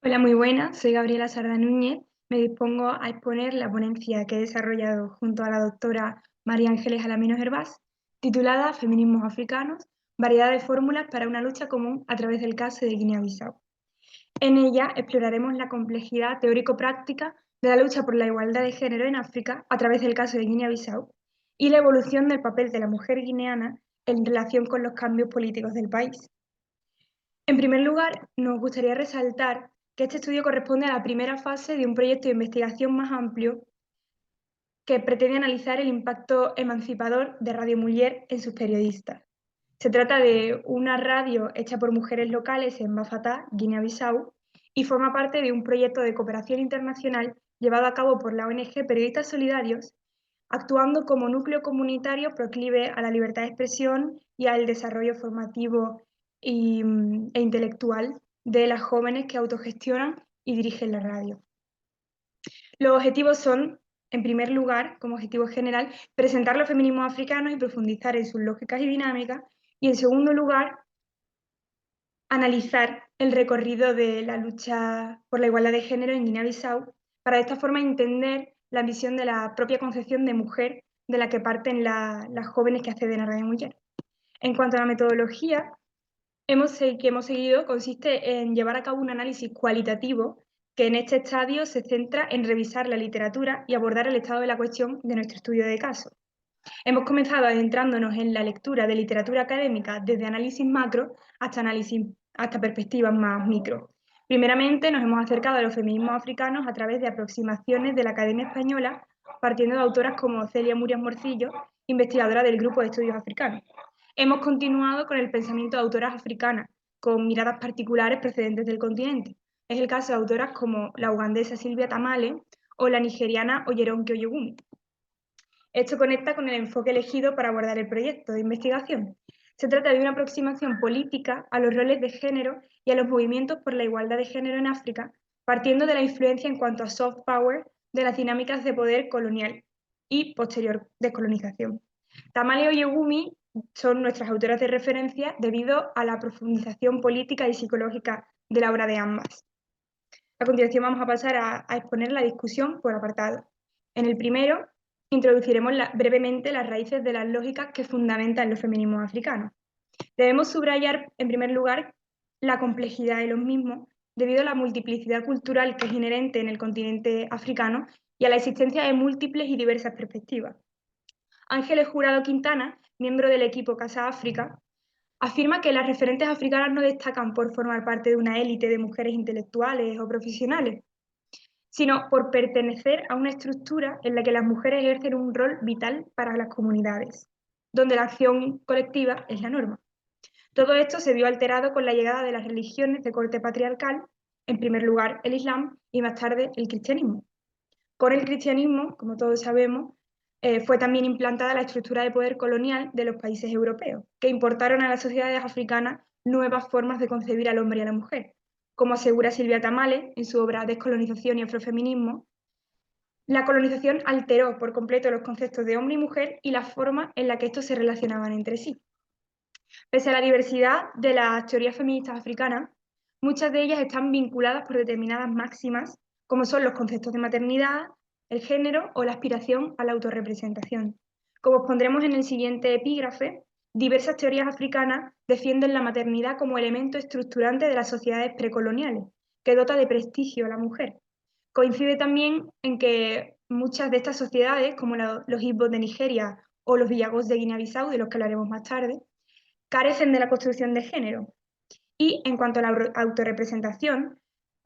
Hola, muy buenas. Soy Gabriela Sarda Núñez. Me dispongo a exponer la ponencia que he desarrollado junto a la doctora María Ángeles Alaminos Hervás, titulada Feminismos africanos, variedad de fórmulas para una lucha común a través del caso de Guinea-Bissau. En ella exploraremos la complejidad teórico-práctica de la lucha por la igualdad de género en África a través del caso de Guinea-Bissau y la evolución del papel de la mujer guineana en relación con los cambios políticos del país. En primer lugar, nos gustaría resaltar que este estudio corresponde a la primera fase de un proyecto de investigación más amplio que pretende analizar el impacto emancipador de Radio Mujer en sus periodistas. Se trata de una radio hecha por mujeres locales en Bafatá, Guinea-Bissau, y forma parte de un proyecto de cooperación internacional llevado a cabo por la ONG Periodistas Solidarios, actuando como núcleo comunitario proclive a la libertad de expresión y al desarrollo formativo e intelectual de las jóvenes que autogestionan y dirigen la radio. Los objetivos son, en primer lugar, como objetivo general, presentar los feminismos africanos y profundizar en sus lógicas y dinámicas, y en segundo lugar, analizar el recorrido de la lucha por la igualdad de género en Guinea-Bissau, para de esta forma entender la visión de la propia concepción de mujer de la que parten las jóvenes que acceden a Radio Mujer. En cuanto a la metodología que hemos seguido, consiste en llevar a cabo un análisis cualitativo que en este estadio se centra en revisar la literatura y abordar el estado de la cuestión de nuestro estudio de caso. Hemos comenzado adentrándonos en la lectura de literatura académica desde análisis macro hasta perspectivas más micro. Primeramente nos hemos acercado a los feminismos africanos a través de aproximaciones de la Academia Española, partiendo de autoras como Celia Murias Morcillo, investigadora del Grupo de Estudios Africanos. Hemos continuado con el pensamiento de autoras africanas, con miradas particulares procedentes del continente. Es el caso de autoras como la ugandesa Sylvia Tamale o la nigeriana Oyeronke Oyegumi. Esto conecta con el enfoque elegido para abordar el proyecto de investigación. Se trata de una aproximación política a los roles de género y a los movimientos por la igualdad de género en África, partiendo de la influencia en cuanto a soft power de las dinámicas de poder colonial y posterior descolonización. Tamale Oyegumi son nuestras autoras de referencia debido a la profundización política y psicológica de la obra de ambas. A continuación vamos a pasar a exponer la discusión por apartado. En el primero, introduciremos brevemente las raíces de las lógicas que fundamentan los feminismos africanos. Debemos subrayar, en primer lugar, la complejidad de los mismos, debido a la multiplicidad cultural que es inherente en el continente africano y a la existencia de múltiples y diversas perspectivas. Ángeles Jurado Quintana, miembro del equipo Casa África, afirma que las referentes africanas no destacan por formar parte de una élite de mujeres intelectuales o profesionales, sino por pertenecer a una estructura en la que las mujeres ejercen un rol vital para las comunidades, donde la acción colectiva es la norma. Todo esto se vio alterado con la llegada de las religiones de corte patriarcal, en primer lugar el Islam y más tarde el cristianismo. Con el cristianismo, como todos sabemos, fue también implantada la estructura de poder colonial de los países europeos, que importaron a las sociedades africanas nuevas formas de concebir al hombre y a la mujer. Como asegura Silvia Tamale en su obra Descolonización y Afrofeminismo, la colonización alteró por completo los conceptos de hombre y mujer y la forma en la que estos se relacionaban entre sí. Pese a la diversidad de las teorías feministas africanas, muchas de ellas están vinculadas por determinadas máximas, como son los conceptos de maternidad, el género o la aspiración a la autorrepresentación. Como expondremos en el siguiente epígrafe, diversas teorías africanas defienden la maternidad como elemento estructurante de las sociedades precoloniales, que dota de prestigio a la mujer. Coincide también en que muchas de estas sociedades, como los Igbos de Nigeria o los Villagos de Guinea-Bissau, de los que hablaremos más tarde, carecen de la construcción de género. Y en cuanto a la autorrepresentación,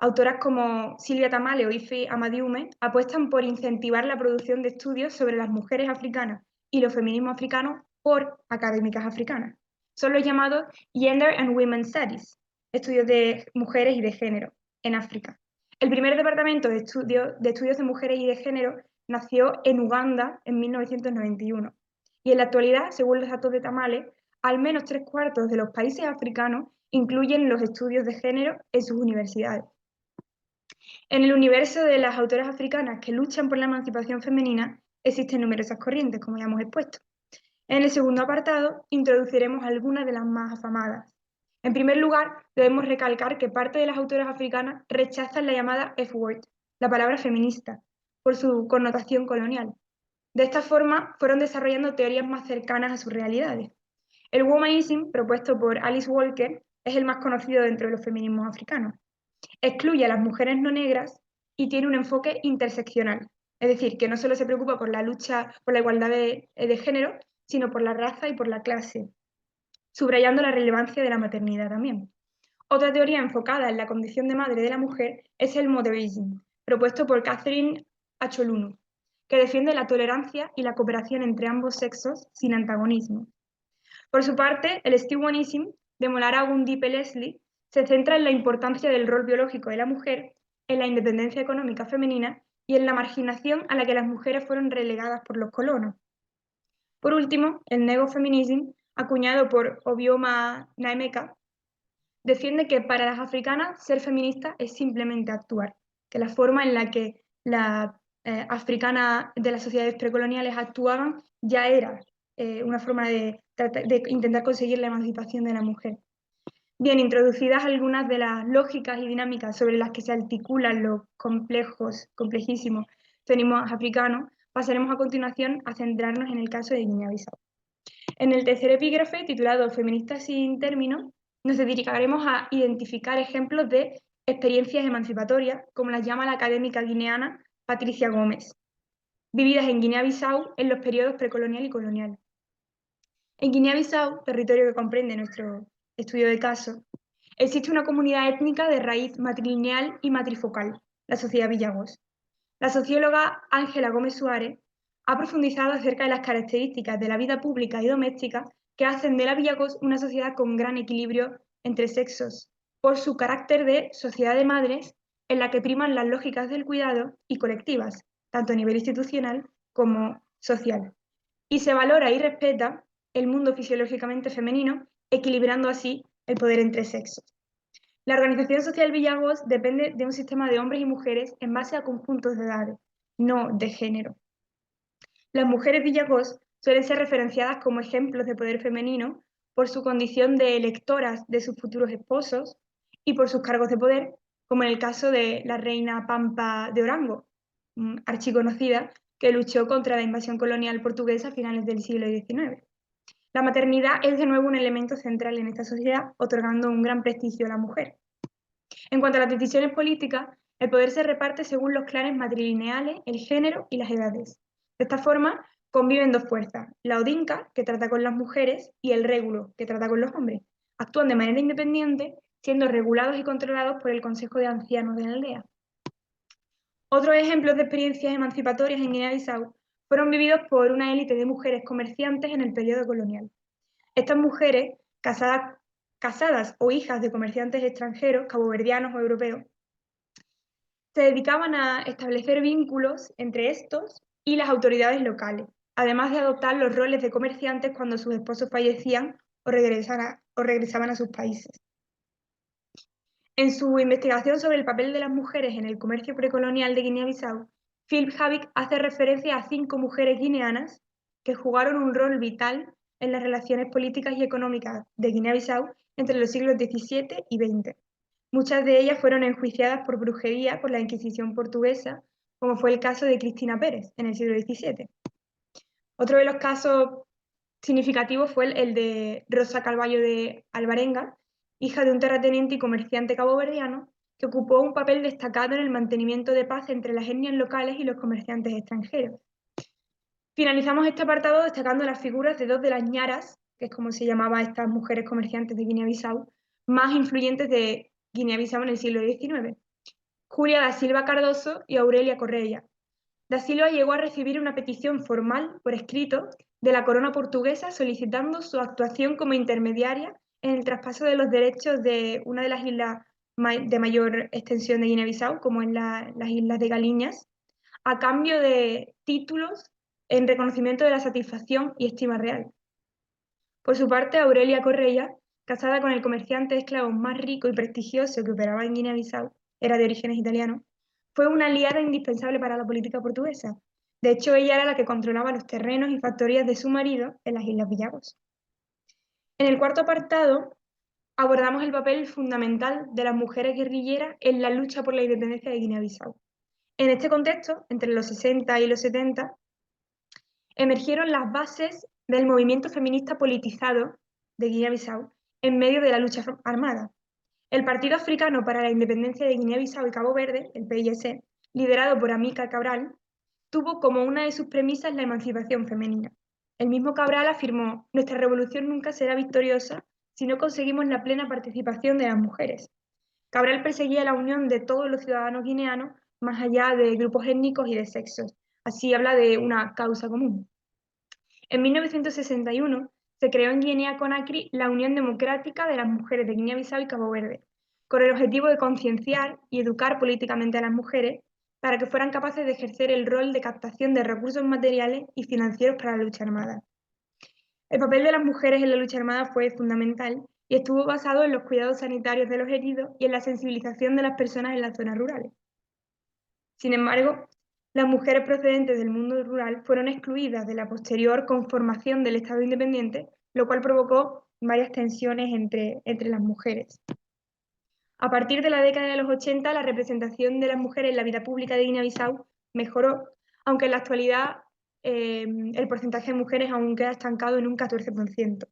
autoras como Silvia Tamale o Ife Amadiume apuestan por incentivar la producción de estudios sobre las mujeres africanas y los feminismos africanos por académicas africanas. Son los llamados Gender and Women's Studies, estudios de mujeres y de género en África. El primer departamento de estudios de mujeres y de género nació en Uganda en 1991. Y en la actualidad, según los datos de Tamale, al menos 3/4 de los países africanos incluyen los estudios de género en sus universidades. En el universo de las autoras africanas que luchan por la emancipación femenina existen numerosas corrientes, como ya hemos expuesto. En el segundo apartado introduciremos algunas de las más afamadas. En primer lugar, debemos recalcar que parte de las autoras africanas rechazan la llamada F-word, la palabra feminista, por su connotación colonial. De esta forma, fueron desarrollando teorías más cercanas a sus realidades. El womanism, propuesto por Alice Walker, es el más conocido dentro de los feminismos africanos. Excluye a las mujeres no negras y tiene un enfoque interseccional, es decir, que no solo se preocupa por la lucha por la igualdad de género, sino por la raza y por la clase, subrayando la relevancia de la maternidad también. Otra teoría enfocada en la condición de madre de la mujer es el modernism, propuesto por Catherine Acholunu, que defiende la tolerancia y la cooperación entre ambos sexos sin antagonismo. Por su parte, el Stewanism de Molara Gundipe Leslie se centra en la importancia del rol biológico de la mujer, en la independencia económica femenina y en la marginación a la que las mujeres fueron relegadas por los colonos. Por último, el negofeminism, acuñado por Obioma Naemeka, defiende que para las africanas ser feminista es simplemente actuar, que la forma en la que las africanas de las sociedades precoloniales actuaban ya era una forma de intentar conseguir la emancipación de la mujer. Bien, introducidas algunas de las lógicas y dinámicas sobre las que se articulan los complejísimos feminismos africanos, pasaremos a continuación a centrarnos en el caso de Guinea-Bissau. En el tercer epígrafe, titulado Feministas sin término, nos dedicaremos a identificar ejemplos de experiencias emancipatorias, como las llama la académica guineana Patricia Gómez, vividas en Guinea-Bissau en los periodos precolonial y colonial. En Guinea-Bissau, territorio que comprende nuestro estudio de caso, existe una comunidad étnica de raíz matrilineal y matrifocal, la sociedad Villagos. La socióloga Ángela Gómez Suárez ha profundizado acerca de las características de la vida pública y doméstica que hacen de la Villagos una sociedad con gran equilibrio entre sexos, por su carácter de sociedad de madres en la que priman las lógicas del cuidado y colectivas, tanto a nivel institucional como social. Y se valora y respeta el mundo fisiológicamente femenino, equilibrando así el poder entre sexos. La organización social Villagos depende de un sistema de hombres y mujeres en base a conjuntos de edades, no de género. Las mujeres Villagos suelen ser referenciadas como ejemplos de poder femenino por su condición de electoras de sus futuros esposos y por sus cargos de poder, como en el caso de la reina Pampa de Orango, archiconocida, que luchó contra la invasión colonial portuguesa a finales del siglo XIX. La maternidad es de nuevo un elemento central en esta sociedad, otorgando un gran prestigio a la mujer. En cuanto a las decisiones políticas, el poder se reparte según los clanes matrilineales, el género y las edades. De esta forma, conviven dos fuerzas, la odinka, que trata con las mujeres, y el régulo, que trata con los hombres. Actúan de manera independiente, siendo regulados y controlados por el Consejo de Ancianos de la aldea. Otros ejemplos de experiencias emancipatorias en Guinea-Bissau fueron vividos por una élite de mujeres comerciantes en el periodo colonial. Estas mujeres, casadas o hijas de comerciantes extranjeros, caboverdianos o europeos, se dedicaban a establecer vínculos entre estos y las autoridades locales, además de adoptar los roles de comerciantes cuando sus esposos fallecían o regresaban a sus países. En su investigación sobre el papel de las mujeres en el comercio precolonial de Guinea-Bissau, Philip Havik hace referencia a 5 mujeres guineanas que jugaron un rol vital en las relaciones políticas y económicas de Guinea-Bissau entre los siglos XVII y XX. Muchas de ellas fueron enjuiciadas por brujería por la Inquisición portuguesa, como fue el caso de Cristina Pérez en el siglo XVII. Otro de los casos significativos fue el de Rosa Carballo de Alvarenga, hija de un terrateniente y comerciante caboverdiano, que ocupó un papel destacado en el mantenimiento de paz entre las etnias locales y los comerciantes extranjeros. Finalizamos este apartado destacando las figuras de dos de las ñaras, que es como se llamaba a estas mujeres comerciantes de Guinea-Bissau, más influyentes de Guinea-Bissau en el siglo XIX, Julia da Silva Cardoso y Aurelia Correia. Da Silva llegó a recibir una petición formal por escrito de la corona portuguesa solicitando su actuación como intermediaria en el traspaso de los derechos de una de las islas de mayor extensión de Guinea-Bissau, como en las islas de Galiñas, a cambio de títulos en reconocimiento de la satisfacción y estima real. Por su parte, Aurelia Correia, casada con el comerciante de esclavos más rico y prestigioso que operaba en Guinea-Bissau, era de orígenes italianos, fue una aliada indispensable para la política portuguesa. De hecho, ella era la que controlaba los terrenos y factorías de su marido en las Islas Villagos. En el cuarto apartado abordamos el papel fundamental de las mujeres guerrilleras en la lucha por la independencia de Guinea-Bissau. En este contexto, entre los 60 y los 70, emergieron las bases del movimiento feminista politizado de Guinea-Bissau en medio de la lucha armada. El Partido Africano para la Independencia de Guinea-Bissau y Cabo Verde, el PIS, liderado por Amílcar Cabral, tuvo como una de sus premisas la emancipación femenina. El mismo Cabral afirmó: nuestra revolución nunca será victoriosa si no conseguimos la plena participación de las mujeres. Cabral perseguía la unión de todos los ciudadanos guineanos más allá de grupos étnicos y de sexos. Así habla de una causa común. En 1961 se creó en Guinea-Conakry la Unión Democrática de las Mujeres de Guinea-Bissau y Cabo Verde, con el objetivo de concienciar y educar políticamente a las mujeres para que fueran capaces de ejercer el rol de captación de recursos materiales y financieros para la lucha armada. El papel de las mujeres en la lucha armada fue fundamental y estuvo basado en los cuidados sanitarios de los heridos y en la sensibilización de las personas en las zonas rurales. Sin embargo, las mujeres procedentes del mundo rural fueron excluidas de la posterior conformación del Estado independiente, lo cual provocó varias tensiones entre las mujeres. A partir de la década de los 80, la representación de las mujeres en la vida pública de Guinea-Bissau mejoró, aunque en la actualidad el porcentaje de mujeres aún queda estancado en un 14%.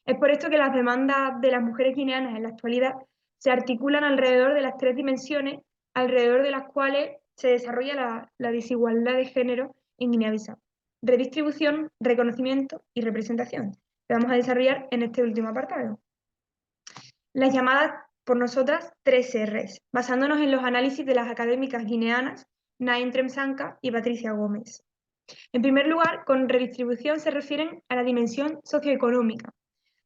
Es por esto que las demandas de las mujeres guineanas en la actualidad se articulan alrededor de las tres dimensiones alrededor de las cuales se desarrolla la desigualdad de género en Guinea-Bissau: redistribución, reconocimiento y representación, que vamos a desarrollar en este último apartado. Las llamadas por nosotras 3 Rs, basándonos en los análisis de las académicas guineanas Nain Tremsanca y Patricia Gómez. En primer lugar, con redistribución se refieren a la dimensión socioeconómica.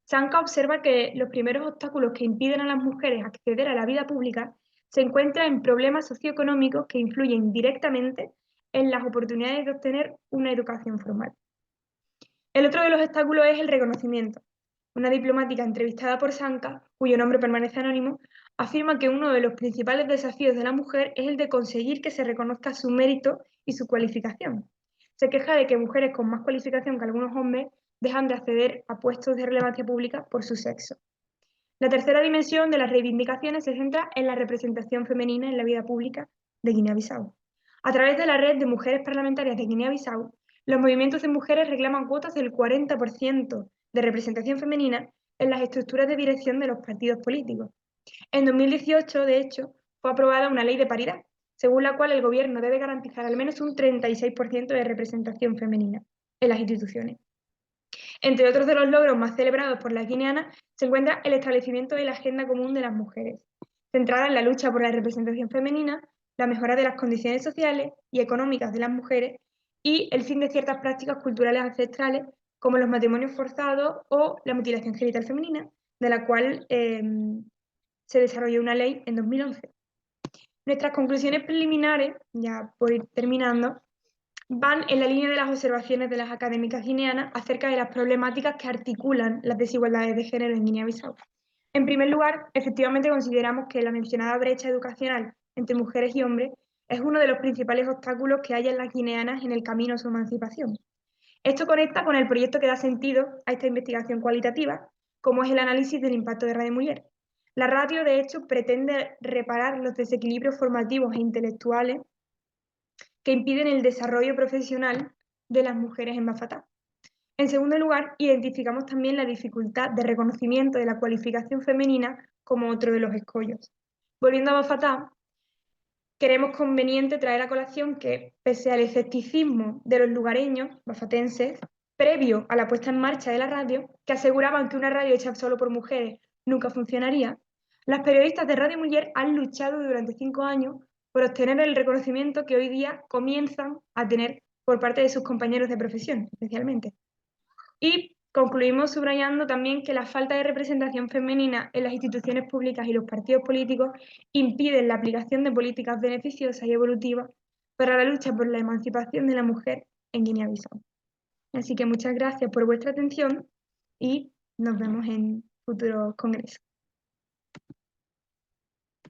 Sanca observa que los primeros obstáculos que impiden a las mujeres acceder a la vida pública se encuentran en problemas socioeconómicos que influyen directamente en las oportunidades de obtener una educación formal. El otro de los obstáculos es el reconocimiento. Una diplomática entrevistada por Sanca, cuyo nombre permanece anónimo, afirma que uno de los principales desafíos de la mujer es el de conseguir que se reconozca su mérito y su cualificación. Se queja de que mujeres con más cualificación que algunos hombres dejan de acceder a puestos de relevancia pública por su sexo. La tercera dimensión de las reivindicaciones se centra en la representación femenina en la vida pública de Guinea-Bissau. A través de la red de mujeres parlamentarias de Guinea-Bissau, los movimientos de mujeres reclaman cuotas del 40% de representación femenina en las estructuras de dirección de los partidos políticos. En 2018, de hecho, fue aprobada una ley de paridad, según la cual el gobierno debe garantizar al menos un 36% de representación femenina en las instituciones. Entre otros de los logros más celebrados por las guineanas se encuentra el establecimiento de la Agenda Común de las Mujeres, centrada en la lucha por la representación femenina, la mejora de las condiciones sociales y económicas de las mujeres y el fin de ciertas prácticas culturales ancestrales como los matrimonios forzados o la mutilación genital femenina, de la cual se desarrolló una ley en 2011. Nuestras conclusiones preliminares, ya por ir terminando, van en la línea de las observaciones de las académicas guineanas acerca de las problemáticas que articulan las desigualdades de género en Guinea-Bissau. En primer lugar, efectivamente consideramos que la mencionada brecha educacional entre mujeres y hombres es uno de los principales obstáculos que hay en las guineanas en el camino a su emancipación. Esto conecta con el proyecto que da sentido a esta investigación cualitativa, como es el análisis del impacto de Radio Mujer. La ratio, de hecho, pretende reparar los desequilibrios formativos e intelectuales que impiden el desarrollo profesional de las mujeres en Bafatá. En segundo lugar, identificamos también la dificultad de reconocimiento de la cualificación femenina como otro de los escollos. Volviendo a Bafatá, creemos conveniente traer a colación que, pese al escepticismo de los lugareños bafatenses, previo a la puesta en marcha de la radio, que aseguraban que una radio hecha solo por mujeres nunca funcionaría, las periodistas de Radio Mujer han luchado durante 5 años por obtener el reconocimiento que hoy día comienzan a tener por parte de sus compañeros de profesión, especialmente. Y concluimos subrayando también que la falta de representación femenina en las instituciones públicas y los partidos políticos impiden la aplicación de políticas beneficiosas y evolutivas para la lucha por la emancipación de la mujer en Guinea-Bissau. Así que muchas gracias por vuestra atención y nos vemos en futuros congresos.